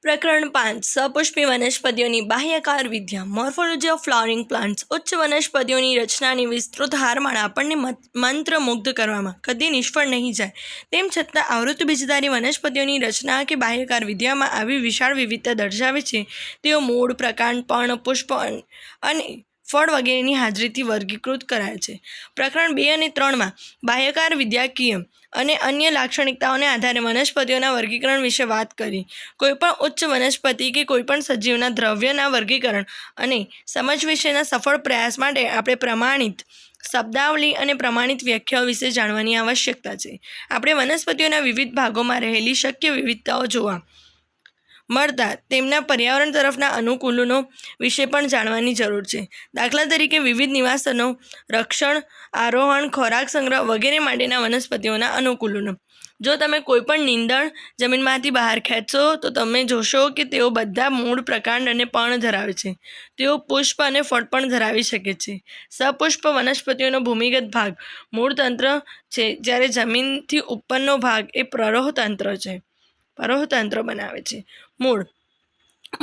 પ્રકરણ 5 સપુષ્પી વનસ્પતિઓની બાહ્યકાર વિદ્યા morphology of flowering plants ઉચ્ચ વનસ્પતિઓની રચનાની વિસ્તૃત હારમાળા આપણને મંત્રમુગ્ધ કરવામાં કદી નિષ્ફળ નહીં જાય. તેમ છતાં આવૃત્ત બીજધારી વનસ્પતિઓની રચના કે બાહ્યકાર વિદ્યામાં આવી વિશાળ વિવિધતા દર્શાવે છે. તેઓ મૂળ, પ્રકાંડ, પર્ણ, પુષ્પ અને ફળ વગેરેની હાજરીથી વર્ગીકૃત કરાય છે. પ્રકરણ 2 અને 3માં બાહ્યકાર વિદ્યાકીય અને અન્ય લાક્ષણિકતાઓને આધારે વનસ્પતિઓના વર્ગીકરણ વિશે વાત કરી. કોઈપણ ઉચ્ચ વનસ્પતિ કે કોઈપણ સજીવના દ્રવ્યના વર્ગીકરણ અને સમજ વિશેના સફળ પ્રયાસ માટે આપણે પ્રમાણિત શબ્દાવલી અને પ્રમાણિત વ્યાખ્યાઓ વિશે જાણવાની આવશ્યકતા છે. આપણે વનસ્પતિઓના વિવિધ ભાગોમાં રહેલી શક્ય વિવિધતાઓ જોવા મળતા તેમના પર્યાવરણ તરફના અનુકૂલનો વિશે પણ જાણવાની જરૂર છે. દાખલા તરીકે વિવિધ નિવાસનો, રક્ષણ, આરોહણ, ખોરાક સંગ્રહ વગેરે માટેના વનસ્પતિઓના અનુકૂલનો. જો તમે કોઈપણ નીંદણ જમીનમાંથી બહાર ખેંચશો તો તમે જોશો કે તેઓ બધા મૂળ, પ્રકાંડ અને પર્ણ ધરાવે છે. તેઓ પુષ્પ અને ફળ પણ ધરાવી શકે છે. સપુષ્પ વનસ્પતિઓનો ભૂમિગત ભાગ મૂળતંત્ર છે, જ્યારે જમીનથી ઉપરનો ભાગ એ પરોહતંત્ર બનાવે છે. મૂળ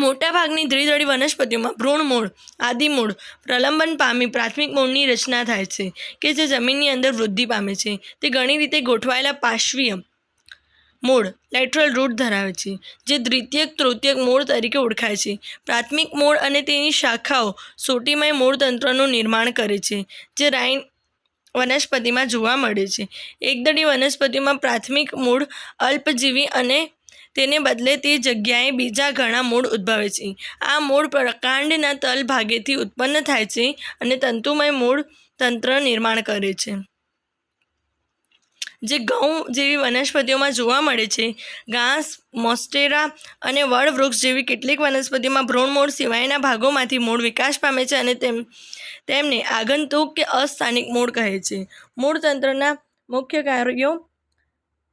મોટાભાગની દ્વિદળી વનસ્પતિઓમાં ભ્રૂણ મૂળ, આદિ મૂળ પ્રલંબન પામી પ્રાથમિક મૂળની રચના થાય છે કે જે જમીનની અંદર વૃદ્ધિ પામે છે. તે ઘણી રીતે ગોઠવાયેલા પાર્શ્વીય મૂળ લેટરલ રૂટ ધરાવે છે, જે દ્વિતીયક, તૃતીયક મૂળ તરીકે ઓળખાય છે. પ્રાથમિક મૂળ અને તેની શાખાઓ સોટીમય મૂળતંત્રનું નિર્માણ કરે છે, જે રાઈન વનસ્પતિમાં જોવા મળે છે. એકદળી વનસ્પતિઓમાં પ્રાથમિક મૂળ અલ્પજીવી અને તેને બદલે તે જગ્યાએ બીજા ઘણા મૂળ ઉદ્ભવે છે. આ મૂળ પ્રકાંડના તલ ભાગેથી ઉત્પન્ન થાય છે અને તંતુમય મૂળ તંત્ર નિર્માણ કરે છે, જે ઘઉં જેવી વનસ્પતિઓમાં જોવા મળે છે. ઘાસ, મોન્સ્ટેરા અને વડ વૃક્ષ જેવી કેટલીક વનસ્પતિઓમાં ભ્રૂણ મૂળ સિવાયના ભાગોમાંથી મૂળ વિકાસ પામે છે અને તેમને આગંતુક કે અસ્થાનિક મૂળ કહે છે. મૂળતંત્રના મુખ્ય કાર્યો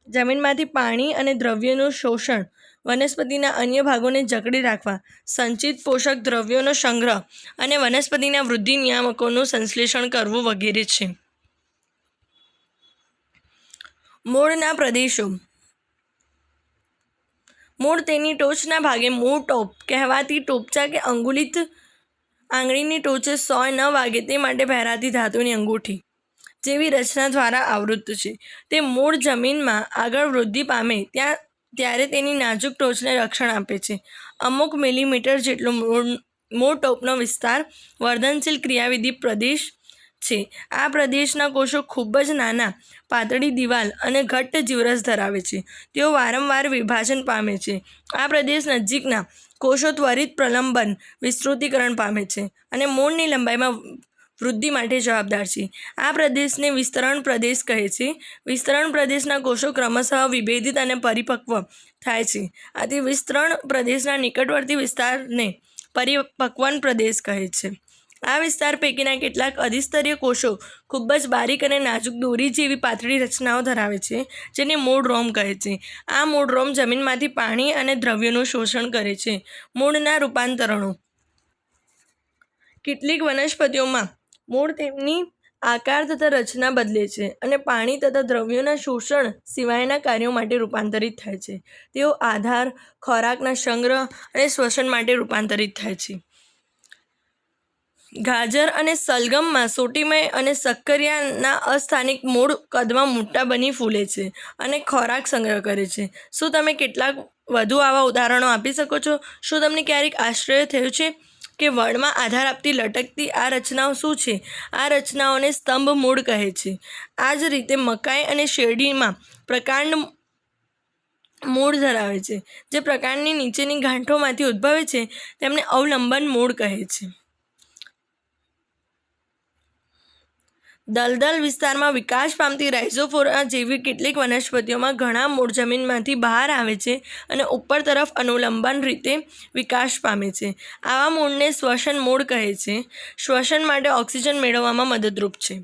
જમીનમાંથી પાણી અને દ્રવ્યનું શોષણ, વનસ્પતિના અન્ય ભાગોને જકડી રાખવા, સંચિત પોષક દ્રવ્યોનો સંગ્રહ અને વનસ્પતિના વૃદ્ધિ નિયામકોનું સંશ્લેષણ કરવું વગેરે છે. મૂળના પ્રદેશો. મૂળ તેની ટોચના ભાગે મૂળ ટોપ કહેવાતી ટોપચા કે અંગુલિત આંગળીની ટોચે સોય ન વાગે તે માટે પહેરાતી ધાતુની અંગૂઠી જેવી રચના દ્વારા આવૃત છે. તે મૂળ જમીનમાં આગળ વૃદ્ધિ પામે ત્યારે તેની નાજુક ટોચને રક્ષણ આપે છે. અમુક મિલીમીટર જેટલો મૂળ ટોપનો વિસ્તાર વર્ધનશીલ ક્રિયાવિધિ પ્રદેશ છે. આ પ્રદેશના કોષો ખૂબ જ નાના, પાતળી દિવાલ અને ઘટ્ટ જીવરસ ધરાવે છે. તેઓ વારંવાર વિભાજન પામે છે. આ પ્રદેશ નજીકના કોષો ત્વરિત પ્રલંબન વિસ્તૃતીકરણ પામે છે અને મૂળની લંબાઈમાં વૃદ્ધિ માટે જવાબદાર છે. આ પ્રદેશને વિસ્તરણ પ્રદેશ કહે છે. વિસ્તરણ પ્રદેશના કોષો ક્રમશઃ વિભેદિત અને પરિપક્વ થાય છે. આથી વિસ્તરણ પ્રદેશના નિકટવર્તી વિસ્તારને પરિપક્વન પ્રદેશ કહે છે. આ વિસ્તાર પૈકીના કેટલાક અધિસ્તરીય કોષો ખૂબ જ બારીક અને નાજુક દોરી જેવી પાતળી રચનાઓ ધરાવે છે, જેને મૂળ રોમ કહે છે. આ મૂળ રોમ જમીનમાંથી પાણી અને દ્રવ્યોનું શોષણ કરે છે. મૂળના રૂપાંતરણો. કેટલીક વનસ્પતિઓમાં મૂળ તેમની આકાર તથા રચના બદલે છે અને પાણી તથા દ્રવ્યોના શોષણ સિવાયના કાર્યો માટે રૂપાંતરિત થાય છે. તેઓ આધાર, ખોરાકના સંગ્રહ અને શ્વસન માટે રૂપાંતરિત થાય છે. ગાજર અને સલગમમાં સોટીમય અને સક્કરિયાના અસ્થાનિક મૂળ કદમાં મોટા બની ફૂલે છે અને ખોરાક સંગ્રહ કરે છે. શું તમે કેટલાક વધુ આવા ઉદાહરણો આપી શકો છો? શું તમને ક્યારેક આશ્ચર્ય થયું છે કે વડમાં આધાર આપતી લટકતી આ રચનાઓ શું છે? આ રચનાઓને સ્તંભ મૂળ કહે છે. આ જ રીતે મકાઈ અને શેરડીમાં પ્રકાંડ મૂળ ધરાવે છે, જે પ્રકાંડની નીચેની ગાંઠોમાંથી ઉદ્ભવે છે. તેમને અવલંબન મૂળ કહે છે. દલદલ વિસ્તારમાં વિકાસ પામતી રાઇઝોફોરા જેવી કેટલીક વનસ્પતિઓમાં ઘણા મૂળ જમીનમાંથી બહાર આવે છે અને ઉપર તરફ અનુલંબન રીતે વિકાસ પામે છે. આવા મૂળને શ્વસન મૂળ કહે છે. શ્વસન માટે ઓક્સિજન મેળવવામાં મદદરૂપ છે.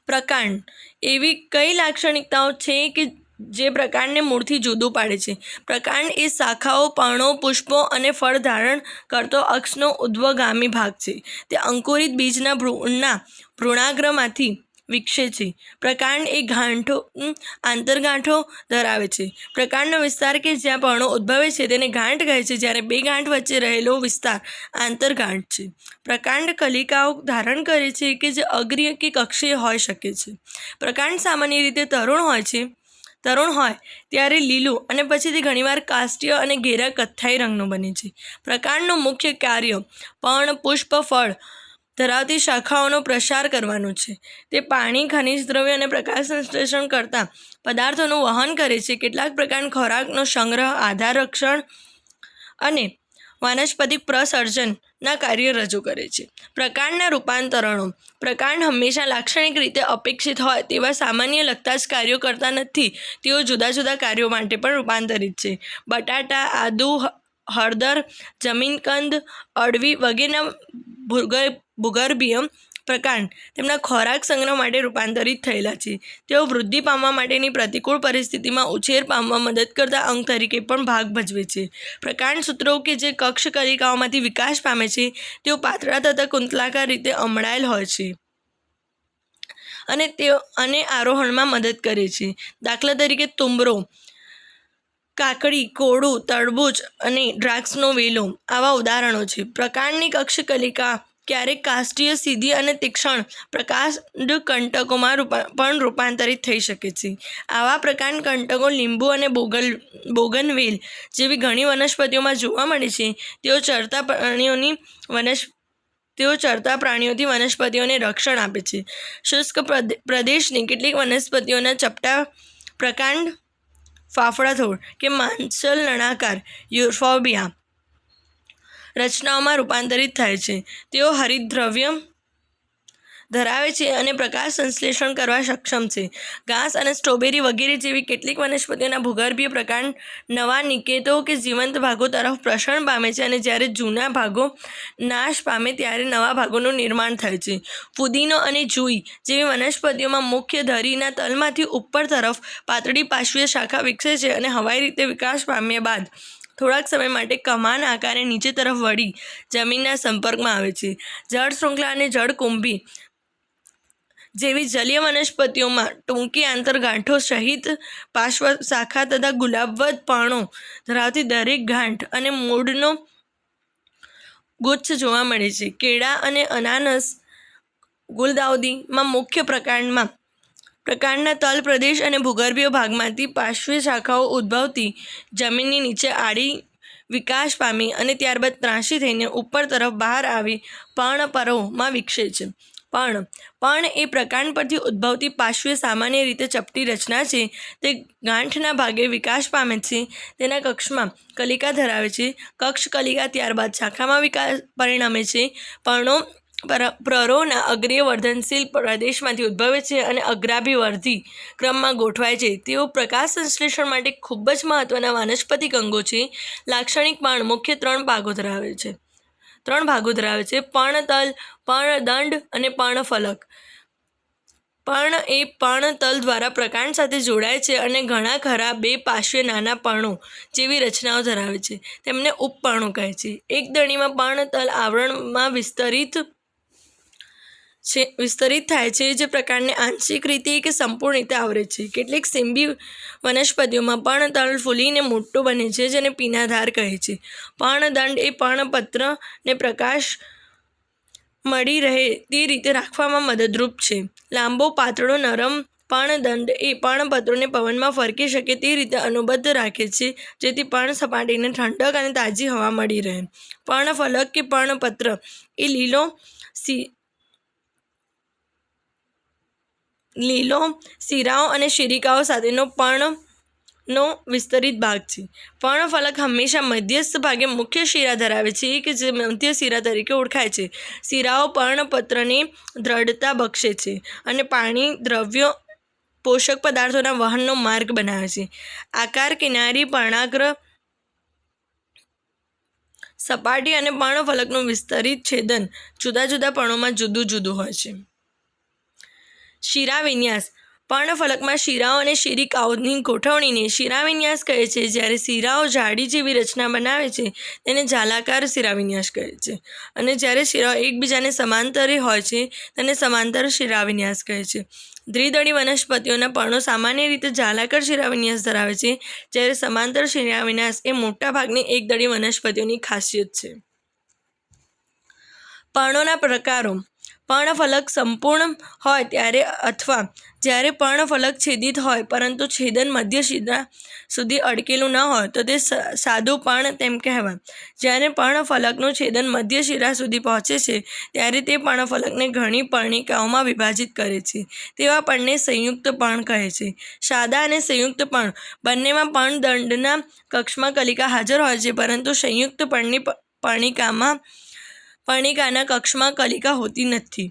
પ્રકાંડ. એવી કઈ લાક્ષણિકતાઓ છે કે જે પ્રકાંડને મૂળથી જુદું પાડે છે? પ્રકાંડ એ શાખાઓ, પર્ણો, પુષ્પો અને ફળ ધારણ કરતો અક્ષનો ઉદ્ધવગામી ભાગ છે. તે અંકુરિત બીજના ભ્રૂણાગ્રમાંથી વિકસે છે. પ્રકાંડ એ આંતરગાંઠો ધરાવે છે. પ્રકાંડનો વિસ્તાર કે જ્યાં પર્ણો ઉદ્ભવે છે તેને ગાંઠ કહે છે, જ્યારે બે ગાંઠ વચ્ચે રહેલો વિસ્તાર આંતરગાંઠ છે. પ્રકાંડ કલિકાઓ ધારણ કરે છે કે જે અગ્રીય કે કક્ષીય હોઈ શકે છે. પ્રકાંડ સામાન્ય રીતે તરુણ હોય ત્યારે લીલું અને પછીથી ઘણીવાર કાષ્ટીય અને ઘેરા કથ્થાઈ રંગનું બને છે. પ્રકાંડનું મુખ્ય કાર્ય પર્ણ, પુષ્પ, ફળ ધરાવતી શાખાઓનો પ્રસાર કરવાનું છે. તે પાણી, ખનિજ દ્રવ્ય અને પ્રકાશ સંશ્લેષણ કરતા પદાર્થોનું વહન કરે છે. કેટલાક પ્રકાંડ ખોરાકનો સંગ્રહ, આધાર, રક્ષણ અને વાનસ્પતિક પ્રસર્જનના કાર્ય રજૂ કરે છે. પ્રકાંડના રૂપાંતરણો. પ્રકાંડ હંમેશા લાક્ષણિક રીતે અપેક્ષિત હોય તેવા સામાન્ય લગતા જ કાર્યો કરતા નથી. તેઓ જુદા જુદા કાર્યો માટે પણ રૂપાંતરિત છે. બટાટા, આદુ, હળદર, જમીનકંદ, અળવી વગેરેના ભૂગર્ભીય પ્રકાંડ તેમના ખોરાક સંગ્રહ માટે રૂપાંતરિત થયેલા છે. તેઓ વૃદ્ધિ પામવા માટેની પ્રતિકૂળ પરિસ્થિતિમાં ઉછેર પામવા મદદ કરતા અંગ તરીકે પણ ભાગ ભજવે છે. પ્રકાંડ સૂત્રો કે જે કક્ષ કલિકાઓમાંથી વિકાસ પામે છે તેઓ પાતળા તથા કુંતલાકાર રીતે અમડાયેલ હોય છે અને આરોહણમાં મદદ કરે છે. દાખલા તરીકે તુંબરો, કાકડી, કોળું, તરબૂચ અને દ્રાક્ષનો વેલો આવા ઉદાહરણો છે. પ્રકાંડની કક્ષ કલિકા ક્યારેક કાષ્ટીય, સીધી અને તીક્ષ્ણ પ્રકાંડ કંટકોમાં પણ રૂપાંતરિત થઈ શકે છે. આવા પ્રકાંડ કંટકો લીંબુ અને બોગનવેલ જેવી ઘણી વનસ્પતિઓમાં જોવા મળે છે. તેઓ ચરતા પ્રાણીઓથી વનસ્પતિઓને રક્ષણ આપે છે. શુષ્ક પ્રદેશની કેટલીક વનસ્પતિઓના ચપટા પ્રકાંડ ફાફડાથોડ કે માંસલ નળાકાર યુફોર્બિયા રચનાઓમાં રૂપાંતરિત થાય છે. તેઓ હરિતદ્રવ્ય ધરાવે છે અને પ્રકાશ સંશ્લેષણ કરવા સક્ષમ છે. ઘાસ અને સ્ટ્રોબેરી વગેરે જેવી કેટલીક વનસ્પતિઓના ભૂગર્ભીય પ્રકાંડ નવા નિકેતો કે જીવંત ભાગો તરફ પ્રસરણ પામે છે અને જ્યારે જૂના ભાગો નાશ પામે ત્યારે નવા ભાગોનું નિર્માણ થાય છે. ફુદીનો અને જુઈ જેવી વનસ્પતિઓમાં મુખ્ય ધરીના તલમાંથી ઉપર તરફ પાતળી પાર્શ્વીય શાખા વિકસે છે અને હવાઈ રીતે વિકાસ પામ્યા બાદ થોડાક સમય માટે કમાન આકારે નીચે તરફ વળી જમીનના સંપર્કમાં આવે છે. જળ શૃંખલા અને જળકુંભી જેવી જલીય વનસ્પતિઓમાં ટૂંકી આંતરગાંઠો સહિત પાર્શ્વ શાખા તથા ગુલાબવત પર્ણો ધરાવતી દરેક ગાંઠ અને મૂળનો ગુચ્છ જોવા મળે છે. કેળા અને અનાનસ, ગુલદાઉદીમાં મુખ્ય પ્રકાંડના તલ પ્રદેશ અને ભૂગર્ભીય ભાગમાંથી પાર્શ્વીય શાખાઓ ઉદ્ભવતી જમીનની નીચે આડી વિકાસ પામી અને ત્યારબાદ ત્રાંસી થઈને ઉપર તરફ બહાર આવી પર્ણપરોમાં વિકસે છે. પર્ણ એ પ્રકાંડ પરથી ઉદ્ભવતી પાર્શ્વીય સામાન્ય રીતે ચપટી રચના છે. તે ગાંઠના ભાગે વિકાસ પામે છે. તેના કક્ષમાં કલિકા ધરાવે છે. કક્ષ કલિકા ત્યારબાદ શાખામાં વિકાસ પરિણમે છે. પર્ણો પરોના અગ્રીય વર્ધનશીલ પ્રદેશમાંથી ઉદ્ભવે છે અને અગ્રાભિવર્ધી ક્રમમાં ગોઠવાય છે. તેઓ પ્રકાશ સંશ્લેષણ માટે ખૂબ જ મહત્વના વાનસ્પતિક અંગો છે. લાક્ષણિક પર્ણ મુખ્ય ત્રણ ભાગો ધરાવે છે: પર્ણતલ, પર્ણદંડ અને પર્ણફલક. પર્ણ એ પર્ણતલ દ્વારા પ્રકાંડ સાથે જોડાય છે અને ઘણા ખરા બે પાર્શ્વીય નાના પર્ણો જેવી રચનાઓ ધરાવે છે. તેમને ઉપપર્ણો કહે છે. એક દણીમાં પર્ણતલ આવરણમાં વિસ્તરિત થાય છે જે પ્રકાંડને આંશિક રીતે કે સંપૂર્ણ રીતે આવરે છે. કેટલીક સિંબી વનસ્પતિઓમાં પર્ણતલ ફૂલીને મોટું બને છે જેને પીનાધાર કહે છે. પર્ણદંડ એ પર્ણપત્રને પ્રકાશ મળી રહે તે રીતે રાખવામાં મદદરૂપ છે. લાંબો, પાતળો, નરમ પર્ણદંડ એ પર્ણપત્રોને પવનમાં ફરકી શકે તે રીતે અનુબદ્ધ રાખે છે જેથી પર્ણ સપાટીને ઠંડક અને તાજી હવા મળી રહે. પર્ણફલક કે પર્ણપત્ર એ લીલો શિરાઓ અને શિરિકાઓ સાથેનો પર્ણનો વિસ્તરિત ભાગ છે. પર્ણફલક હંમેશા મધ્યસ્થ ભાગે મુખ્ય શિરા ધરાવે છે કે જે મધ્ય શિરા તરીકે ઓળખાય છે. શિરાઓ પર્ણપત્રને દ્રઢતા બક્ષે છે અને પાણી, દ્રવ્યો, પોષક પદાર્થોના વહનનો માર્ગ બનાવે છે. આકાર, કિનારી, પર્ણાગ્ર સપાટી અને પર્ણફલકનું વિસ્તરિત છેદન જુદા જુદા પર્ણોમાં જુદું જુદું હોય છે. શિરા વિન્યાસ. પર્ણફલકમાં શિરાઓ અને શિરિકાઓની ગોઠવણીને શિરાવિન્યાસ કહે છે. જ્યારે શિરાઓ જાળી જેવી રચના બનાવે છે તેને જાલાકાર શિરાવિન્યાસ કહે છે, અને જ્યારે શિરાઓ એકબીજાને સમાંતરે હોય છે તેને સમાંતર શિરાવિન્યાસ કહે છે. દ્વિદળી વનસ્પતિઓના પર્ણો સામાન્ય રીતે જાલાકાર શિરાવિન્યાસ ધરાવે છે, જ્યારે સમાંતર શિરાવિન્યાસ એ મોટાભાગની એકદળી વનસ્પતિઓની ખાસિયત છે. પર્ણોના પ્રકારો: પર્ણફલક સંપૂર્ણ હોય ત્યારે અથવા જ્યારે પર્ણફલક છેદિત હોય પરંતુ છેદન મધ્ય શિરા સુધી અટકેલું ન હોય તો તે સાદું પર્ણ તેમ કહેવાય. જ્યારે પર્ણફલકનું છેદન મધ્ય શિરા સુધી પહોંચે છે ત્યારે તે પર્ણફલકને ઘણી પર્ણિકાઓમાં વિભાજિત કરે છે. તેવા પર્ણને સંયુક્ત પર્ણ કહે છે. સાદા અને સંયુક્ત પર્ણ બંનેમાં પર્ણદંડના કક્ષમાં કલિકા હાજર હોય છે, પરંતુ સંયુક્ત પર્ણની પર્ણિકાના કક્ષમાં કલિકા હોતી નથી.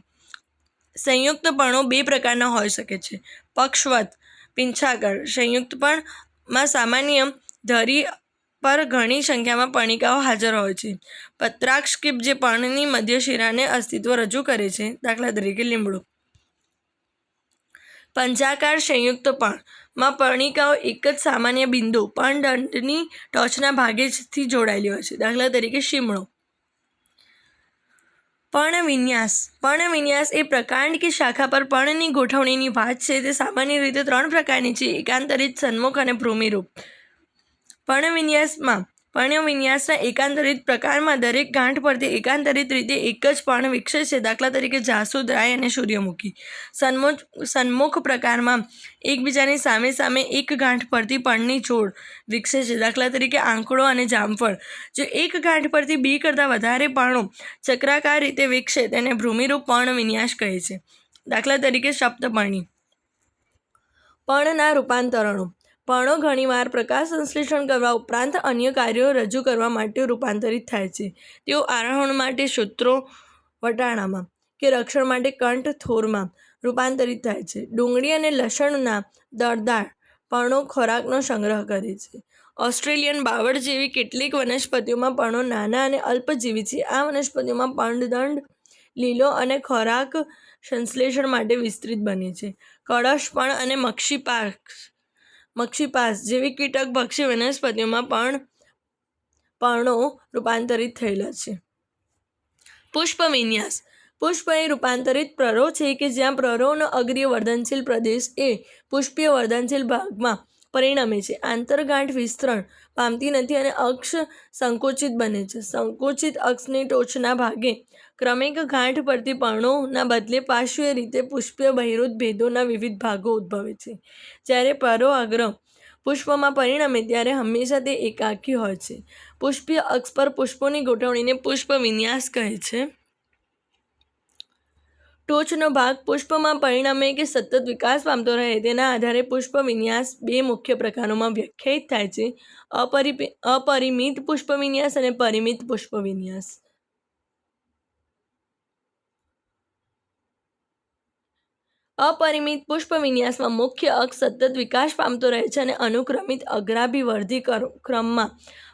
સંયુક્ત પર્ણો બે પ્રકારના હોઈ શકે છે: પક્ષવત પીંછાકાર સંયુક્ત પર્ણમાં સામાન્ય ધરી પર ઘણી સંખ્યામાં પર્ણિકાઓ હાજર હોય છે. પત્રાક્ષ જે પર્ણની મધ્ય શિરાને અસ્તિત્વ રજૂ કરે છે, દાખલા તરીકે લીમડો. પંજાકાર સંયુક્ત પર્ણમાં પર્ણિકાઓ એક જ સામાન્ય બિંદુ પર્ણદંડની ટોચના ભાગેથી જોડાયેલી હોય છે, દાખલા તરીકે શીમળો. પર્ણવિન્યાસ એ પ્રકાંડ કે શાખા પર પર્ણની ગોઠવણીની વાત છે. તે સામાન્ય રીતે 3 પ્રકારની છે: એકાંતરિત, સન્મુખ અને ભ્રૂમિરૂપ. પર્ણવિન્યાસના એકાંતરિત પ્રકારમાં દરેક ગાંઠ પરથી એકાંતરિત રીતે એક જ પર્ણ વિકસે છે, દાખલા તરીકે જાસૂદ, રાઈ અને સૂર્યમુખી. સન્મુખ પ્રકારમાં એકબીજાની સામે સામે એક ગાંઠ પરથી પર્ણની જોડ વિકસે છે, દાખલા તરીકે આંકડો અને જામફળ. જો એક ગાંઠ પરથી 2 કરતાં વધારે પર્ણો ચક્રાકાર રીતે વિકસે તેને ભ્રૂમિરૂપ પર્ણવિન્યાસ કહે છે, દાખલા તરીકે સપ્તપર્ણી. પર્ણના રૂપાંતરણો: પર્ણો ઘણીવાર પ્રકાશ સંશ્લેષણ કરવા ઉપરાંત અન્ય કાર્યો રજૂ કરવા માટે રૂપાંતરિત થાય છે. તેઓ આરોહણ માટે સૂત્રો વટાણામાં કે રક્ષણ માટે કંઠ થોરમાં રૂપાંતરિત થાય છે. ડુંગળી અને લસણના દળદાર પર્ણો ખોરાકનો સંગ્રહ કરે છે. ઓસ્ટ્રેલિયન બાવળ જેવી કેટલીક વનસ્પતિઓમાં પર્ણો નાના અને અલ્પજીવી છે. આ વનસ્પતિઓમાં પર્ણદંડ લીલો અને ખોરાક સંશ્લેષણ માટે વિસ્તૃત બને છે. કળશપર્ણ અને મક્ષીપાસ જેવી કીટકભક્ષી વનસ્પતિઓમાં પર્ણો રૂપાંતરિત થયેલા છે. પુષ્પવિન્યાસ: પુષ્પ એ રૂપાંતરિત પ્રરો છે કે જ્યાં પ્રરોનો અગ્રીય વર્ધનશીલ પ્રદેશ એ પુષ્પીય વર્ધનશીલ ભાગમાં પરિણમે છે. આંતરગાંઠ વિસ્તરણ પામતી નથી અને અક્ષ સંકોચિત બને છે. સંકોચિત અક્ષની ટોચના ભાગે ક્રમિક ગાંઠ પરથી પર્ણોના બદલે પાર્શ્વીય રીતે પુષ્પીય બહિર્ભૂત ભેદોના વિવિધ ભાગો ઉદ્ભવે છે. જ્યારે પરો અગ્ર પુષ્પમાં પરિણમે ત્યારે હંમેશા તે એકાકી હોય છે. પુષ્પીય અક્ષ પર પુષ્પોની ગોઠવણીને પુષ્પવિન્યાસ કહે છે. ટોચનો ભાગ પુષ્પમાં પરિણમે કે સતત વિકાસ પામતો રહે તેના આધારે પુષ્પવિન્યાસ 2 મુખ્ય પ્રકારોમાં વ્યાખ્યાયિત થાય છે: અપરિમિત પુષ્પવિન્યાસ અને પરિમિત પુષ્પવિન્યાસ. અપરિમિત પુષ્પવિન્યાસમાં મુખ્ય અક્ષ સતત વિકાસ પામતો રહે છે અને અનુક્રમિત અગ્રાભિવર્ધી ક્રમમાં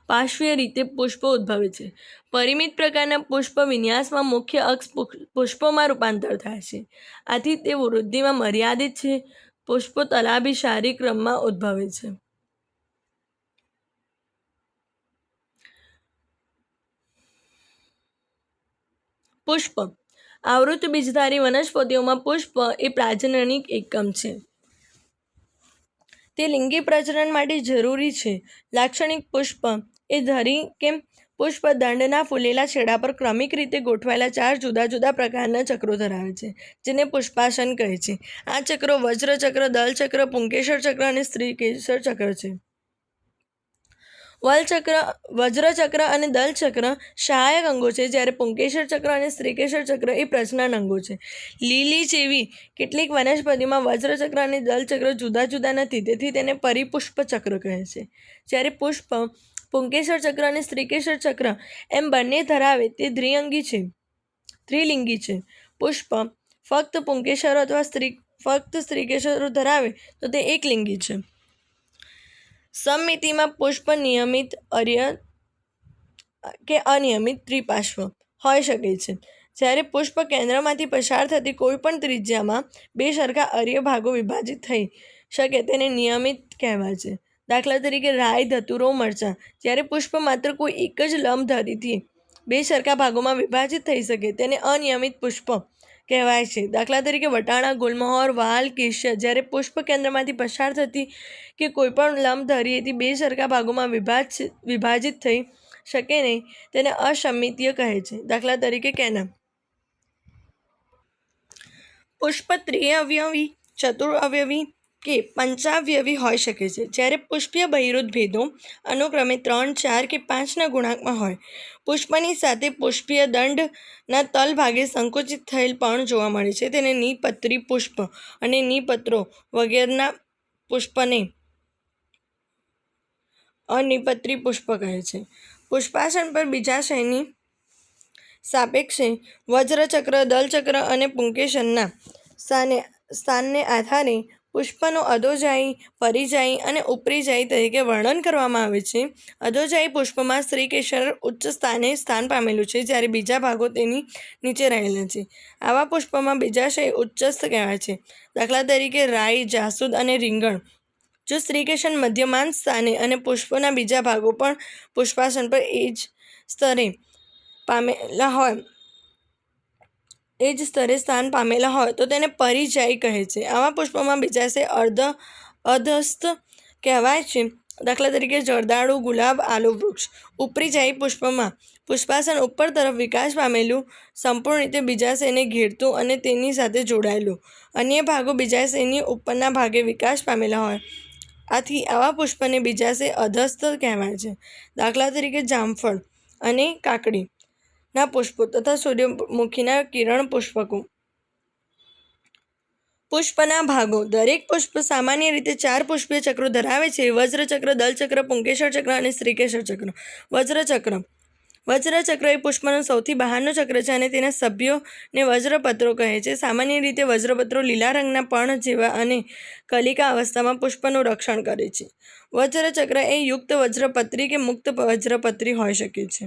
પાર્શ્વીય રીતે પુષ્પો ઉદ્ભવે છે. પરિમિત પ્રકારના પુષ્પવિન્યાસમાં મુખ્ય અક્ષ પુષ્પોમાં રૂપાંતર થાય છે, આથી તે વૃદ્ધિમાં મર્યાદિત છે. પુષ્પો તલાભિસારી ક્રમમાં ઉદ્ભવે છે. પુષ્પ: આવૃત બીજધારી વનસ્પતિઓમાં પુષ્પ એ પ્રજનનિક એકમ છે. તે લિંગી પ્રજનન માટે જરૂરી છે. લાક્ષણિક પુષ્પ એ ધરી કે પુષ્પદંડના ફૂલેલા છેડા પર ક્રમિક રીતે ગોઠવાયેલા 4 જુદા જુદા પ્રકારના ચક્રો ધરાવે છે, જેને પુષ્પાસન કહે છે. આ ચક્રો વજ્રચક્ર, દલચક્ર, પુંકેસર ચક્ર અને સ્ત્રીકેસર ચક્ર છે. વજ્રચક્ર અને દલચક્ર સહાયક અંગો છે, જ્યારે પુંકેસર ચક્ર અને સ્ત્રીકેસર ચક્ર એ પ્રજનન અંગો છે. લીલી જેવી કેટલીક વનસ્પતિઓમાં વજ્રચક્ર અને દલચક્ર જુદા જુદા નથી, તેથી તેને પરિપુષ્પ ચક્ર કહે છે. જ્યારે પુષ્પ પુંકેસર ચક્ર અને સ્ત્રીકેસર ચક્ર એમ બંને ધરાવે તે ત્રિલિંગી છે. પુષ્પ ફક્ત પુંકેસરો અથવા ફક્ત સ્ત્રીકેસરો ધરાવે તો તે એકલિંગી છે. સમમિતિમાં પુષ્પ નિયમિત, અર્ય કે અનિયમિત ત્રિપાર્શ્વ હોઈ શકે છે. જ્યારે પુષ્પ કેન્દ્રમાંથી પસાર થતી કોઈપણ ત્રિજ્યામાં બે સરખા અર્ય ભાગો વિભાજિત થઈ શકે તેને નિયમિત કહેવાય છે. દાખલા તરીકે રાઈ, ધતુરો, મરચાં. જ્યારે પુષ્પ માત્ર કોઈ એક જ લંબ ધરીથી બે સરખા ભાગોમાં વિભાજિત થઈ શકે તેને અનિયમિત પુષ્પ કહેવાય છે. દાખલા તરીકે વટાણા, ગુલમહોર, વાલ, કેશિયા. જ્યારે પુષ્પ કેન્દ્રમાંથી પસાર થતી કે કોઈપણ લંબ ધરીથી બે સરખા ભાગોમાં વિભાજિત થઈ શકે નહીં તેને અસમિતીય કહે છે. દાખલા તરીકે કેનમ. પુષ્પ ત્રિઅવયવી, ચતુરઅવયવી કે પંચાવયવી હોઈ શકે છે. જ્યારે પુષ્પીય બહિર્ભૂત ભેદો અનુક્રમે 3, 4 કે 5ના ગુણાંકમાં હોય. પુષ્પની સાથે પુષ્પીય દંડના તલભાગે સંકુચિત થયેલ પણ જોવા મળે છે. તેને નિપત્રી પુષ્પ અને નિપત્રો વગેરેના પુષ્પને અનિપત્રી પુષ્પ કહે છે. પુષ્પાસન પર બીજાશયની સાપેક્ષે વજ્રચક્ર, દલચક્ર અને પુંકેસરના સ્થાનને આધારે પુષ્પનો અધોજાયી, પરિજાયી અને ઉપરિજાયી તરીકે વર્ણન કરવામાં આવે છે. અધોજાયી પુષ્પમાં સ્ત્રીકેસર ઉચ્ચ સ્થાને સ્થાન પામેલું છે, જ્યારે બીજા ભાગો તેની નીચે રહેલા છે. આવા પુષ્પમાં બીજાશય ઉચ્ચસ્થ કહેવાય છે. દાખલા તરીકે રાઈ, જાસૂદ અને રીંગણ. જો સ્ત્રીકેસર મધ્યમાન સ્થાને અને પુષ્પના બીજા ભાગો પણ પુષ્પાસન પર એ જ સ્તરે સ્થાન પામેલા હોય તો તેને પરિજાયી કહે છે. આવા પુષ્પમાં બીજાશય અધસ્થ કહેવાય છે. દાખલા તરીકે જરદાળુ, ગુલાબ, આલુ વૃક્ષ. ઉપરિજાયી પુષ્પમાં પુષ્પાસન ઉપર તરફ વિકાસ પામેલું, સંપૂર્ણ રીતે બીજાશયને ઘેરતું અને તેની સાથે જોડાયેલું. અન્ય ભાગો બીજાશયની ઉપરના ભાગે વિકાસ પામેલા હોય. આથી આવા પુષ્પને બીજાશય અધસ્થ કહેવાય છે. દાખલા તરીકે જામફળ અને કાકડી ના પુષ્પો તથા સૂર્યમુખીના કિરણ પુષ્પકો. પુષ્પના ભાગો. દરેક પુષ્પ સામાન્ય રીતે 4 પુષ્પીય ચક્રો ધરાવે છે: વજ્રચક્ર, દલચક્ર, પુંકેસર ચક્ર અને સ્ત્રીકેસર ચક્ર. વજ્રચક્ર એ પુષ્પનો સૌથી બહારનો ચક્ર છે અને તેના સભ્યોને વજ્રપત્રો કહે છે. સામાન્ય રીતે વજ્રપત્રો લીલા રંગના પર્ણ જેવા અને કલિકા અવસ્થામાં પુષ્પનું રક્ષણ કરે છે. વજ્રચક્ર એ યુક્ત વજ્રપત્રી કે મુક્ત વજ્રપત્રી હોઈ શકે છે.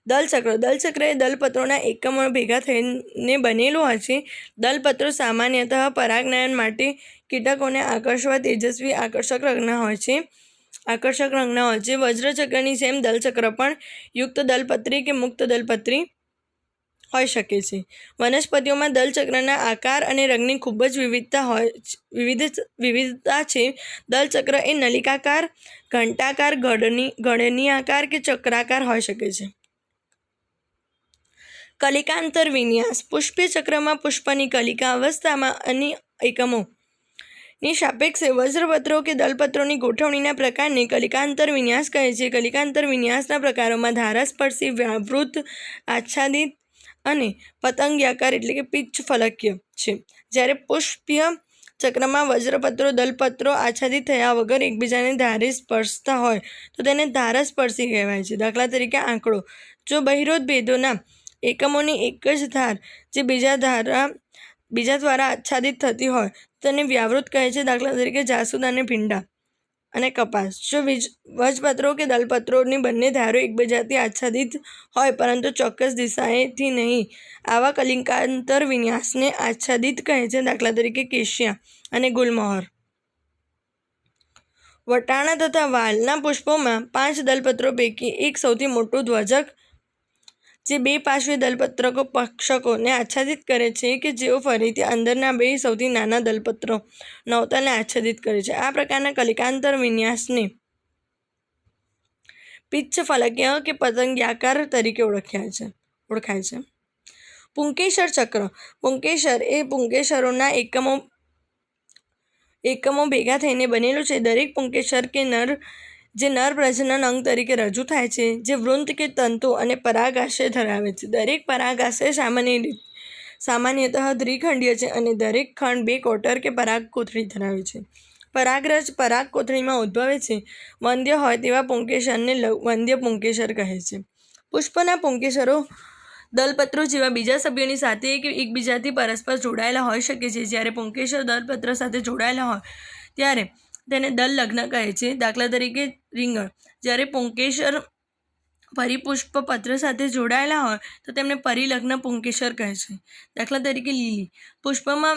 દલચક્ર એ દલપત્રોના એકમો ભેગા થઈને બનેલું હોય છે. દલપત્રો સામાન્યતઃ પરાગનયન માટે કીટકોને આકર્ષવા તેજસ્વી આકર્ષક રંગના હોય છે. વજ્રચક્રની જેમ દલચક્ર પણ યુક્ત દલપત્રી કે મુક્ત દલપત્રી હોઈ શકે છે. વનસ્પતિઓમાં દલચક્રના આકાર અને રંગની ખૂબ જ વિવિધતા છે. દલચક્ર એ નલિકાકાર, ઘંટાકાર, ગળનીયાકાર કે ચક્રાકાર હોઈ શકે છે. કલિકાંતર વિન્યાસ. પુષ્પીય ચક્રમાં પુષ્પની કલિકા અવસ્થામાં અન્ય એકમોની સાપેક્ષે વજ્રપત્રો કે દલપત્રોની ગોઠવણીના પ્રકારને કલિકાંતર વિન્યાસ કહે છે. કલિકાંતર વિન્યાસના પ્રકારોમાં ધારાસ્પર્શી, વ્યાવૃત, આચ્છાદિત અને પતંગિયાકાર એટલે કે પિચ્છફલકીય છે. જ્યારે પુષ્પીય ચક્રમાં વજ્રપત્રો, દલપત્રો આચ્છાદિત થયા વગર એકબીજાને ધારે સ્પર્શતા હોય તો તેને ધારાસ્પર્શી કહેવાય છે. દાખલા તરીકે આંકડો. જો બહિર્ભૂત ભેદોના એકમોની એક જ ધાર જે બીજા દ્વારા આચ્છાદિત થતી હોય તો તેને વ્યાવૃત કહે છે. દાખલા તરીકે જાસૂદ અને ભીંડા અને કપાસ. જો વજ્રપત્રો કે દલપત્રોની બંને ધારો એકબીજાથી આચ્છાદિત હોય પરંતુ ચોક્કસ દિશાએથી નહીં, આવા કલિકાંતર વિન્યાસને આચ્છાદિત કહે છે. દાખલા તરીકે કેશિયા અને ગુલમહોર. વટાણા તથા વાલના પુષ્પોમાં 5 દલપત્રો પૈકી એક સૌથી મોટું ધ્વજક જે 2 પાર્શ્વીય દલપત્રકો પક્ષકોને આચ્છાદિત કરે છે કે જેઓ ફરીથી અંદરના 2 સૌથી નાના દલપત્રો નવતલને આચ્છાદિત કરે છે. આ પ્રકારના કલિકાંતર વિન્યાસને પિચ્છફલકીય કે પતંગિયાકાર તરીકે ઓળખાય છે. પુંકેસર ચક્ર. પુંકેસર એ પુંકેસરોના એકમો ભેગા થઈને બનેલું છે. દરેક પુંકેસર કે જે નર પ્રજનન અંગ તરીકે રજૂ થાય છે, જે વૃંત કે તંતુ અને પરાગાશય ધરાવે છે. દરેક પરાગાશય સામાન્યતઃ દ્વિખંડીય છે અને દરેક ખંડ 2 કોટર કે પરાગકોથળી ધરાવે છે. પરાગરજ પરાગકોથળીમાં ઉદ્ભવે છે. વંધ્ય હોય તેવા પુંકેસરને વંધ્ય પુંકેસર કહે છે. પુષ્પના પુંકેસરો દલપત્રો જેવા બીજા સભ્યોની સાથે કે એકબીજાથી પરસ્પર જોડાયેલા હોઈ શકે છે. જ્યારે પુંકેસર દલપત્ર સાથે જોડાયેલા હોય ત્યારે તેને દલ લગ્ન કહે છે. દાખલા તરીકે રીંગણ. જ્યારે પુંકેસર પરિપુષ્પ પત્ર સાથે જોડાયેલા હોય તો તેમને પરિલગ્ન પુંકેસર કહે છે. દાખલા તરીકે લીલી. પુષ્પમાં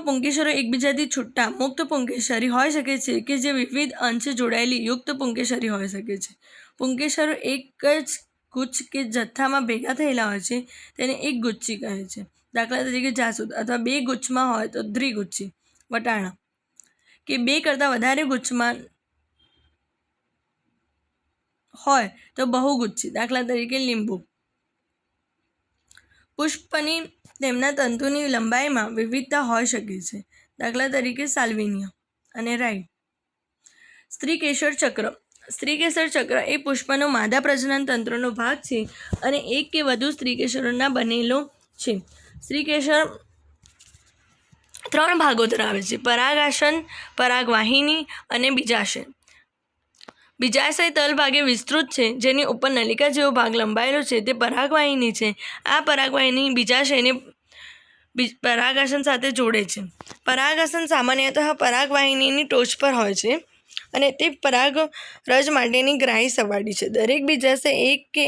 પુંકેસરો એકબીજાથી છૂટા મુક્ત પુંકેસરી હોઈ શકે છે કે જે વિવિધ અંશે જોડાયેલી યુક્ત પુંકેસરી હોઈ શકે છે. પુંકેસરો એક જ ગુચ્છ કે જથ્થામાં ભેગા થયેલા હોય છે તેને એક ગુચ્છી કહે છે. દાખલા તરીકે જાસૂદ, અથવા બે ગુચ્છમાં હોય તો દ્વિગુચ્છી. વટાણા કે બે કરતાં વધારે ગુચ્છમાં હોય તો બહુગુચ્છી. દાખલા તરીકે લીંબુ. પુષ્પની તેમના તંતુની લંબાઈમાં વિવિધતા હોઈ શકે છે. દાખલા તરીકે સાલ્વિનિયા અને રાઈ. સ્ત્રીકેસર ચક્ર. સ્ત્રીકેસર ચક્ર એ પુષ્પનો માદા પ્રજનન તંત્રનો ભાગ છે અને એક કે વધુ સ્ત્રીકેસરોના બનેલો છે. સ્ત્રીકેસર 3 ભાગો ધરાવે છે: પરાગાસન, પરાગવાહિની અને બીજાશય. બીજાશય તલ ભાગે વિસ્તૃત છે, જેની ઉપર નલિકા જેવો ભાગ લંબાયેલો છે તે પરાગવાહિની છે. આ પરાગવાહિની બીજાશયને પરાગાસન સાથે જોડે છે. પરાગાસન સામાન્યતઃ પરાગવાહિનીની ટોચ પર હોય છે અને તે પરાગરજ માટેની ગ્રાહી સપાટી છે. દરેક બીજાશય એક કે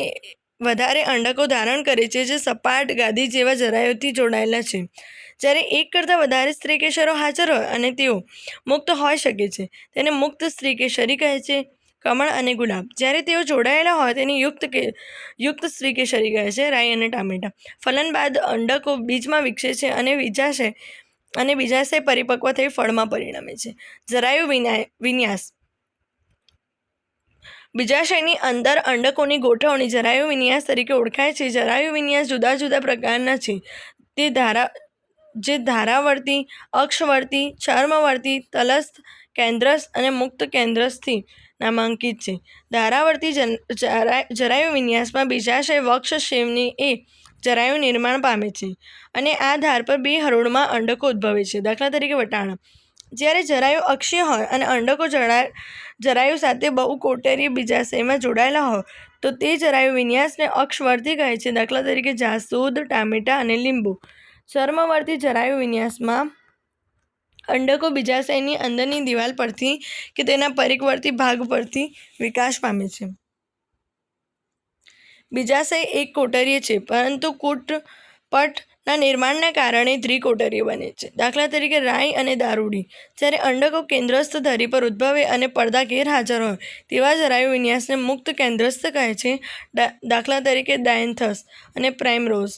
વધારે અંડકો ધારણ કરે છે જે સપાટ ગાદી જેવા જરાયુથી જોડાયેલા છે. જ્યારે એક કરતાં વધારે સ્ત્રીકેસરો હાજર હોય અને તેઓ મુક્ત હોઈ શકે છે તેને મુક્ત સ્ત્રીકેસરી કહે છે. કમળ અને ગુલાબ. જ્યારે તેઓ જોડાયેલા હોય તેને યુક્ત સ્ત્રીકેસરી કહે છે. રાઈ અને ટામેટાં. ફલન બાદ અંડકો બીજમાં વિકસે છે અને બીજાશય પરિપક્વ થઈ ફળમાં પરિણમે છે. જરાયુ વિન્યાસ. બીજાશયની અંદર અંડકોની ગોઠવણી જરાયુ વિન્યાસ તરીકે ઓળખાય છે. જરાયુ વિન્યાસ જુદા જુદા પ્રકારના છે જે ધારાવર્તી, અક્ષવર્તી, ચર્મવર્તી, તલસ્થ, કેન્દ્રસ્થ અને મુક્ત કેન્દ્રસ્થથી નામાંકિત છે. ધારાવર્તી જરાયુ વિન્યાસમાં બીજાશય વક્ષ શેવની એ જરાયુ નિર્માણ પામે છે અને આ ધાર પર 2 હરોળમાં અંડકો ઉદ્ભવે છે. દાખલા તરીકે વટાણા. જ્યારે જરાયુ અક્ષીય હોય અને અંડકો જરાયુ સાથે બહુકોટરીય બીજાશયમાં જોડાયેલા હોય તો તે જરાયુ વિન્યાસને અક્ષવર્તી કહે છે. દાખલા તરીકે જાસૂદ, ટામેટાં અને લીંબુ. ચર્મવર્તી જરાયુ વિન્યાસમાં અંડકો બીજાશયની અંદરની દિવાલ પરથી કે તેના પરિઘવર્તી ભાગ પરથી વિકાસ પામે છે. બીજાશય એક કોટરીય છે પરંતુ કૂટપટના નિર્માણના કારણે દ્વિકોટરીય બને છે. દાખલા તરીકે રાઈ અને દારૂડી. જ્યારે અંડકો કેન્દ્રસ્થ ધરી પર ઉદ્ભવે અને પડદા ગેરહાજર હોય તેવા જરાયુ વિન્યાસને મુક્ત કેન્દ્રસ્થ કહે છે. દાખલા તરીકે ડાયન્થસ અને પ્રાઇમરોઝ.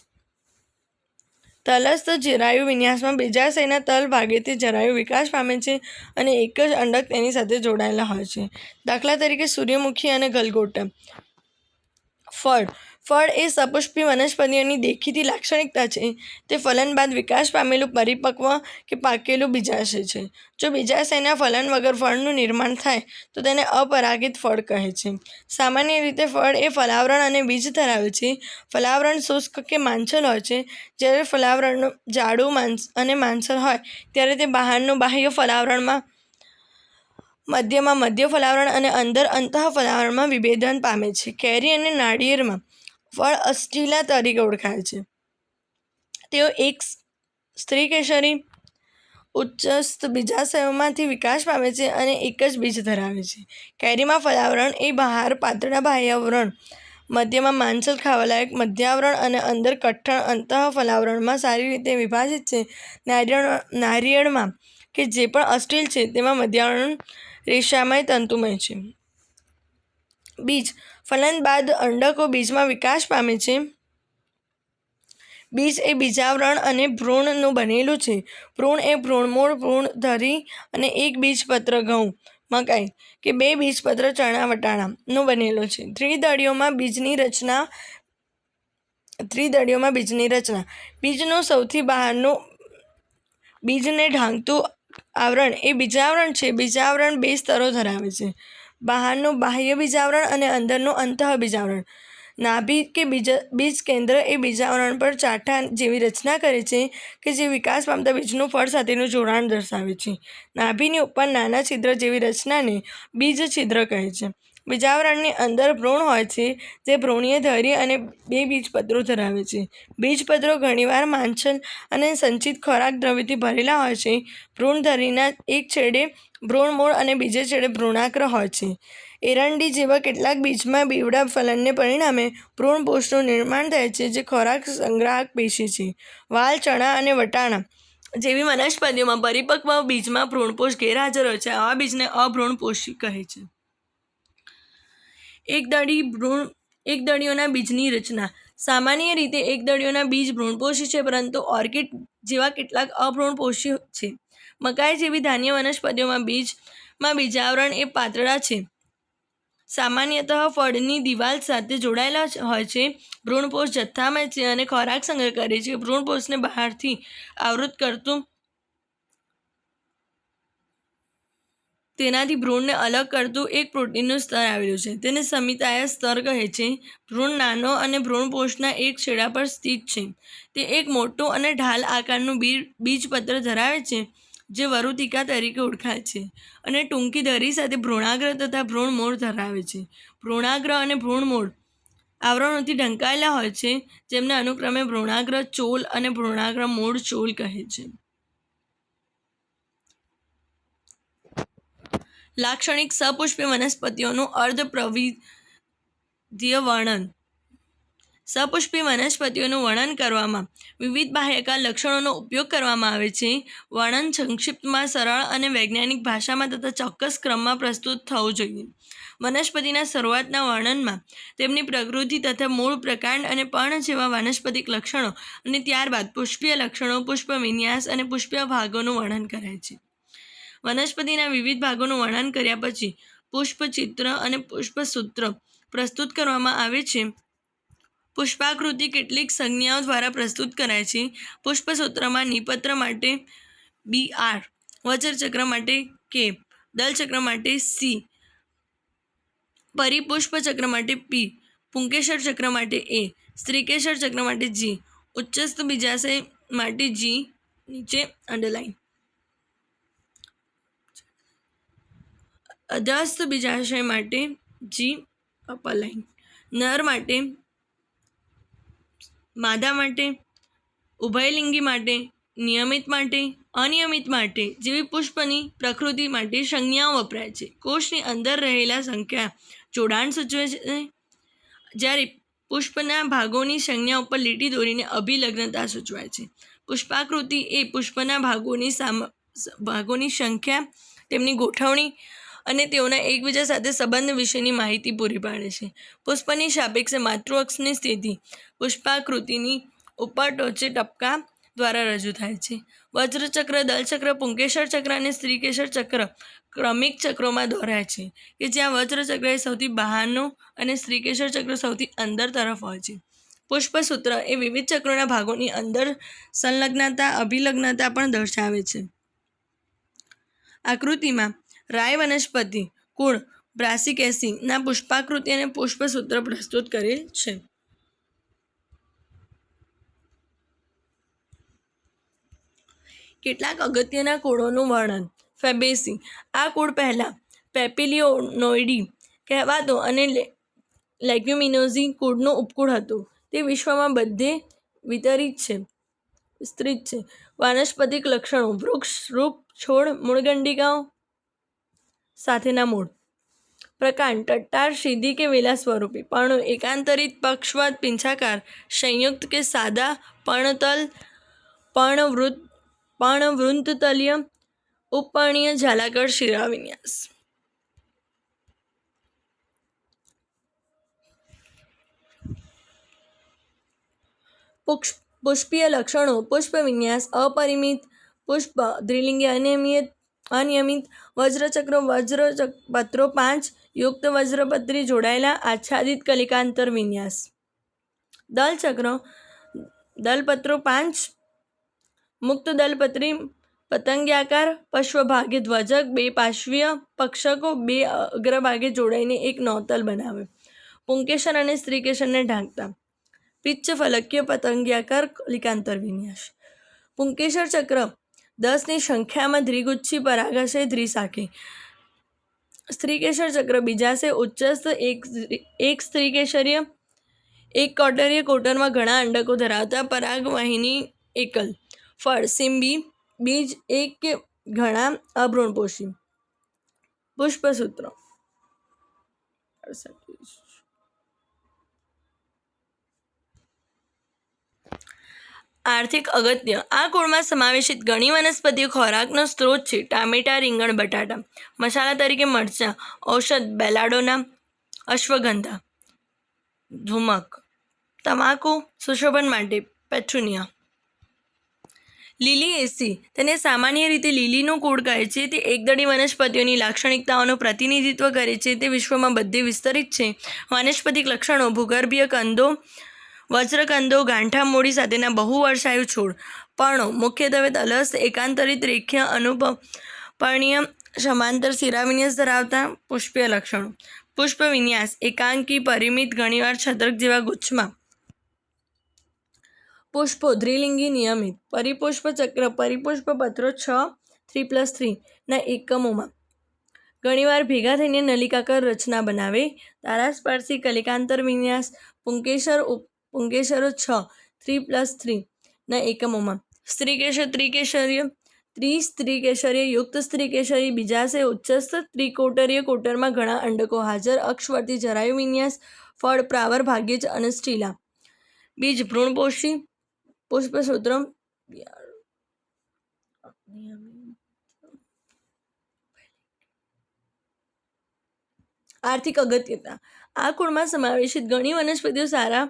તલસ્થ જરાયુ વિન્યાસમાં બીજાશયના તલ ભાગેથી જરાયુ વિકાસ પામે છે અને એક જ અંડક તેની સાથે જોડાયેલા હોય છે. દાખલા તરીકે સૂર્યમુખી અને ગલગોટા. ફળ એ સપુષ્પી વનસ્પતિઓની દેખીતી લાક્ષણિકતા છે. તે ફલન બાદ વિકાસ પામેલું પરિપક્વ કે પાકેલું બીજાશય છે. જો બીજાશયના ફલન વગર ફળનું નિર્માણ થાય તો તેને અપરાગિત ફળ કહે છે. સામાન્ય રીતે ફળ એ ફલાવરણ અને બીજ ધરાવે છે. ફલાવરણ શુષ્ક કે માંસલ હોય છે. જ્યારે ફલાવરણ જાડું અને માંસલ હોય ત્યારે તે બહારનું બાહ્ય ફલાવરણમાં મધ્યમાં મધ્ય ફલાવરણ અને અંદર અંતઃ ફલાવરણમાં વિભેદન પામે છે. કેરી અને નાળિયેરમાં ફળ અસ્ટિલા તરીકે ઓળખાય છે. તેઓ એક સ્ત્રીકેસરી ઉચ્ચસ્થ બીજાશયોમાંથી વિકાસ પામે છે અને એક જ બીજ ધરાવે છે. કેરીમાં ફલાવરણ એ બહાર પાતળા બાહ્યાવરણ, મધ્યમાં માંસલ ખાવાલાયક મધ્યાવરણ અને અંદર કઠણ અંતઃ ફલાવરણમાં સારી રીતે વિભાજિત છે. નારિયેળમાં કે જે પણ અસ્ટિલ છે તેમાં મધ્યાવરણ રેસામય તંતુમય છે. બીજ. ફલન બાદ અંડકો બીજમાં વિકાસ પામે છે. બીજ એ બીજાવરણ અને ભ્રૂણનું બનેલું છે. ભ્રૂણ એ ભ્રૂણમૂળ, ભ્રૂણધરી અને એક બીજપત્ર ઘઉં, મકાઈ કે 2 બીજપત્ર ચણા, વટાણાનો બનેલો છે. દ્વિદળીઓમાં બીજની રચના. બીજનું સૌથી બહારનું બીજને ઢાંકતું આવરણ એ બીજાવરણ છે. બીજાવરણ 2 સ્તરો ધરાવે છે: બહારનું બાહ્ય બીજાવરણ અને અંદરનું અંતઃ બીજાવરણ. નાભી કે બીજ કેન્દ્ર એ બીજાવરણ પર ચાઠા જેવી રચના કરે છે કે જે વિકાસ પામતા બીજનું ફળ સાથેનું જોડાણ દર્શાવે છે. નાભીની ઉપર નાના છિદ્ર જેવી રચનાને બીજ છિદ્ર કહે છે. બીજાવરણની અંદર ભ્રૂણ હોય છે, જે ભ્રૂણીય ધરી અને 2 બીજપત્રો ધરાવે છે. બીજપત્રો ઘણીવાર માંસલ અને સંચિત ખોરાક દ્રવ્યથી ભરેલા હોય છે. ભ્રૂણધરીના એક છેડે ભ્રૂણમૂળ અને બીજે છેડે ભ્રૂણાગ્ર હોય છે. એરંડી જેવા કેટલાક બીજમાં બેવડા ફલનને પરિણામે ભ્રૂણપોષનું નિર્માણ થાય છે, જે ખોરાક સંગ્રાહક પેશી છે. વાલ, ચણા અને વટાણા જેવી વનસ્પતિઓમાં પરિપક્વ બીજમાં ભ્રૂણપોષ ગેરહાજર હોય છે. આવા બીજને અભ્રૂણપોષી કહે છે. એકદળીઓના બીજની રચના. સામાન્ય રીતે એકદળીઓના બીજ ભ્રૂણપોષી છે, પરંતુ ઓર્કિડ જેવા કેટલાક અભ્રૂણપોષી છે. મકાઈ જેવી ધાન્ય વનસ્પતિઓમાં બીજાવરણ એ પાતળા છે. સામાન્યતઃ ફળની દિવાલ સાથે જોડાયેલા હોય છે. ભ્રૂણપોષ જથ્થામાં છે અને ખોરાક સંગ્રહ કરે છે. ભ્રૂણપોષને બહારથી આવૃત કરતું તેનાથી ભ્રૂણને અલગ કરતું એક પ્રોટીનનું સ્તર આવેલું છે. તેને સમિતાય સ્તર કહે છે. ભ્રૂણ નાનો અને ભ્રૂણપોષના એક છેડા પર સ્થિત છે. તે એક મોટું અને ઢાલ આકારનું બીજપત્ર ધરાવે છે, જે વરુતિકા તરીકે ઓળખાય છે, અને ટૂંકી ધરી સાથે ભ્રૂણાગ્ર તથા ભ્રૂણમૂળ ધરાવે છે. ભ્રૂણાગ્ર અને ભ્રૂણમૂળ આવરણોથી ઢંકાયેલા હોય છે, જેમને અનુક્રમે ભ્રૂણાગ્ર ચોલ અને ભ્રૂણાગ્ર મૂળ ચોલ કહે છે. લાક્ષણિક સપુષ્પી વનસ્પતિઓનું અર્ધપ્રવિધીય વર્ણન. સપુષ્પી વનસ્પતિઓનું વર્ણન કરવામાં વિવિધ બાહ્યકાર લક્ષણોનો ઉપયોગ કરવામાં આવે છે. વર્ણન સંક્ષિપ્તમાં, સરળ અને વૈજ્ઞાનિક ભાષામાં તથા ચોક્કસ ક્રમમાં પ્રસ્તુત થવું જોઈએ. વનસ્પતિના શરૂઆતના વર્ણનમાં તેમની પ્રકૃતિ તથા મૂળ, પ્રકાંડ અને પર્ણ જેવા વાનસ્પતિક લક્ષણો અને ત્યારબાદ પુષ્પીય લક્ષણો, પુષ્પવિન્યાસ અને પુષ્પીય ભાગોનું વર્ણન કરાય છે. વનસ્પતિના વિવિધ ભાગોનું વર્ણન કર્યા પછી પુષ્પચિત્ર અને પુષ્પસૂત્ર પ્રસ્તુત કરવામાં આવે છે. પુષ્પાકૃતિ કેટલીક સંજ્ઞાઓ દ્વારા પ્રસ્તુત કરાય છે. પુષ્પસૂત્રમાં નિપત્ર માટે BR, વજ્રચક્ર માટે K, દલચક્ર માટે C, પરિપુષ્પચક્ર માટે P, પુંકેસર ચક્ર માટે A, સ્ત્રીકેસર ચક્ર માટે G, ઉચ્ચસ્થ બીજાશય માટે G, નીચે અંડરલાઇન, અધસ્થ બીજાશય માટે G, અપર લાઇન, નર માટે, માદા માટે, ઉભયલિંગી માટે, નિયમિત માટે, અનિયમિત માટે જેવી પુષ્પની પ્રકૃતિ માટે સંજ્ઞાઓ વપરાય છે. કોષની અંદર રહેલા સંખ્યા જોડાણ સૂચવે છે, જ્યારે પુષ્પના ભાગોની સંજ્ઞા ઉપર લીટી દોરીને અભિલગ્નતા સૂચવાય છે. પુષ્પાકૃતિ એ પુષ્પના ભાગોની સંખ્યા, તેમની ગોઠવણી અને તેઓના એકબીજા સાથે સંબંધ વિશેની માહિતી પૂરી પાડે છે. પુષ્પની સાપેક્ષે માતૃઅક્ષની સ્થિતિ પુષ્પાકૃતિની ઉપર ટોચે ટપકા દ્વારા રજૂ થાય છે. વજ્રચક્ર, દલચક્ર, પુંકેસર ચક્ર અને સ્ત્રીકેસર ચક્ર ક્રમિક ચક્રોમાં દોરાય છે, કે જ્યાં વજ્રચક્ર એ સૌથી બહારનું અને સ્ત્રીકેસર ચક્ર સૌથી અંદર તરફ હોય છે. પુષ્પસૂત્ર એ વિવિધ ચક્રોના ભાગોની અંદર સંલગ્નતા, અભિલગ્નતા પણ દર્શાવે છે. આકૃતિમાં રાય વનસ્પતિ કુળ બ્રાસિકેસી ના પુષ્પાકૃતિ અને પુષ્પસૂત્ર પ્રસ્તુત કરેલ છે. કેટલાક અગત્યના કુળોનું વર્ણન. ફેબેસી. આ કુળ પહેલા પેપિલિયોનોઇડી કહેવાતું અને લેગ્યુમિનોઝી કુળનું ઉપકુળ હતું. તે વિશ્વમાં બધે વિસ્તૃત છે. વાનસ્પતિક લક્ષણો: વૃક્ષ રૂપ, છોડ, મૂળગંડિકાઓ સાથેના મૂળ. પ્રકાંડ: ટટ્ટાર, સીધી કે વેલા સ્વરૂપી. પર્ણો: એકાંતરિત, પક્ષવત, પીંછાકાર, સંયુક્ત કે સાદા, પર્ણતલ, પર્ણવૃંતતલીય, ઉપપર્ણીય, જાલાકાર શિરાવિન્યાસ. પુષ્પીય લક્ષણો: પુષ્પવિન્યાસ અપરિમિત, પુષ્પ દ્વિલિંગી અનિયમિત, વજ્રચક્રો વજ્રપત્રો 5, યુક્ત વજ્રપત્રી જોડાયેલા, આચ્છાદિત કલિકાંતર વિન્યાસ. દલચક્ર દલપત્રો 5, મુક્ત દલપત્રી, પતંગિયાકાર, પશ્વભાગે ધ્વજક, 2 પાર્શ્વીય પક્ષકો 2 અગ્રભાગે જોડાઈને એક નોતલ બનાવે. પુંકેસર અને સ્ત્રીકેસરને ઢાંકતા. પિચ્છફલકીય પતંગિયાકાર કલિકાંતર વિન્યાસ. પુંકેસર ચક્ર 10ની સંખ્યામાં દ્વિગુચ્છી પરાગાશય દ્વિશાખી. સ્ત્રીકેસર ચક્ર બીજાશય ઉચ્ચસ્થ એક સ્ત્રીકેસરીય એક કોટરીય કોટરમાં ઘણા અંડકો ધરાવતા પરાગવાહિની એકલ. ફળ સિંબી. બીજ એક કે ઘણા અભ્રૂણપોષી. પુષ્પસૂત્ર. આર્થિક અગત્ય. આ કુળમાં સમાવેશિત ઘણી વનસ્પતિઓ ખોરાકનો સ્ત્રોત છે. ટામેટા, રીંગણ, બટાટા. મસાલા તરીકે મરચાં. ઔષધ બેલાડોના, અશ્વગંધા, ધુમક. તમાકુ. સુશોભન માટે પેટ્રુનિયા. લીલિએસી. તેને સામાન્ય રીતે લીલીનું કુળ કહે છે. તે એકદળી વનસ્પતિઓની લાક્ષણિકતાઓનું પ્રતિનિધિત્વ કરે છે. તે વિશ્વમાં બધે વિસ્તરિત છે. વાનસ્પતિક લક્ષણો: ભૂગર્ભીય કંદો, વજ્રકંદો, ગાંઠા મૂડી સાથેના બહુવર્ષાયુ છોડ. પર્ણો મુખ્યત્વે તલસ્થ, એકાંતરિત, રેખીય, અનુપર્ણીય, સમાંતર શિરાવિન્યાસ ધરાવતા. પુષ્પીય લક્ષણો: પુષ્પ વિન્યાસ એકાંકી, પરિમિત, ઘણીવાર છત્રક જેવા ગુચ્છમાં. પુષ્પો દ્વિલિંગી, નિયમિત. પરિપુષ્પ ચક્ર. પરિપુષ્પ પત્રો 3+3 ના એકમોમાં ઘણીવાર ભેગા થઈને નલિકાકાર રચના બનાવે. તારાસ્પર્શી કલિકાંતર વિન્યાસ. પુંકેસરો 3+3 ના એકમોમાં. સ્ત્રીકેસર ત્રિકેસરીય. ત્રિસ્ત્રીકેસરીય યુક્ત સ્ત્રીકેસરી બીજાશય ઉચ્ચસ્થ ત્રિકોટરીય કોટરમાં ઘણા અંડકો હાજર. અક્ષવર્તી જરાયુ વિન્યાસ. ફળ પ્રાવર, ભાગ્યે જ અનસ્ટીલા. બીજ ભ્રૂણપોષી. પુષ્પસૂત્ર. આર્થિક અગત્યતા. આ કુળમાં સમાવેશિત ઘણી વનસ્પતિઓ સારા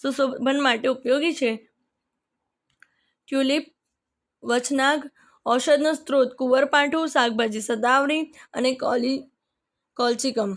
સુશોભન માટે ઉપયોગી છે. ટ્યુલિપ, વચનાગ. ઔષધનો સ્ત્રોત: કુંવરપાઠું, શાકભાજી, સદાવરી અને કોલ્ચિકમ.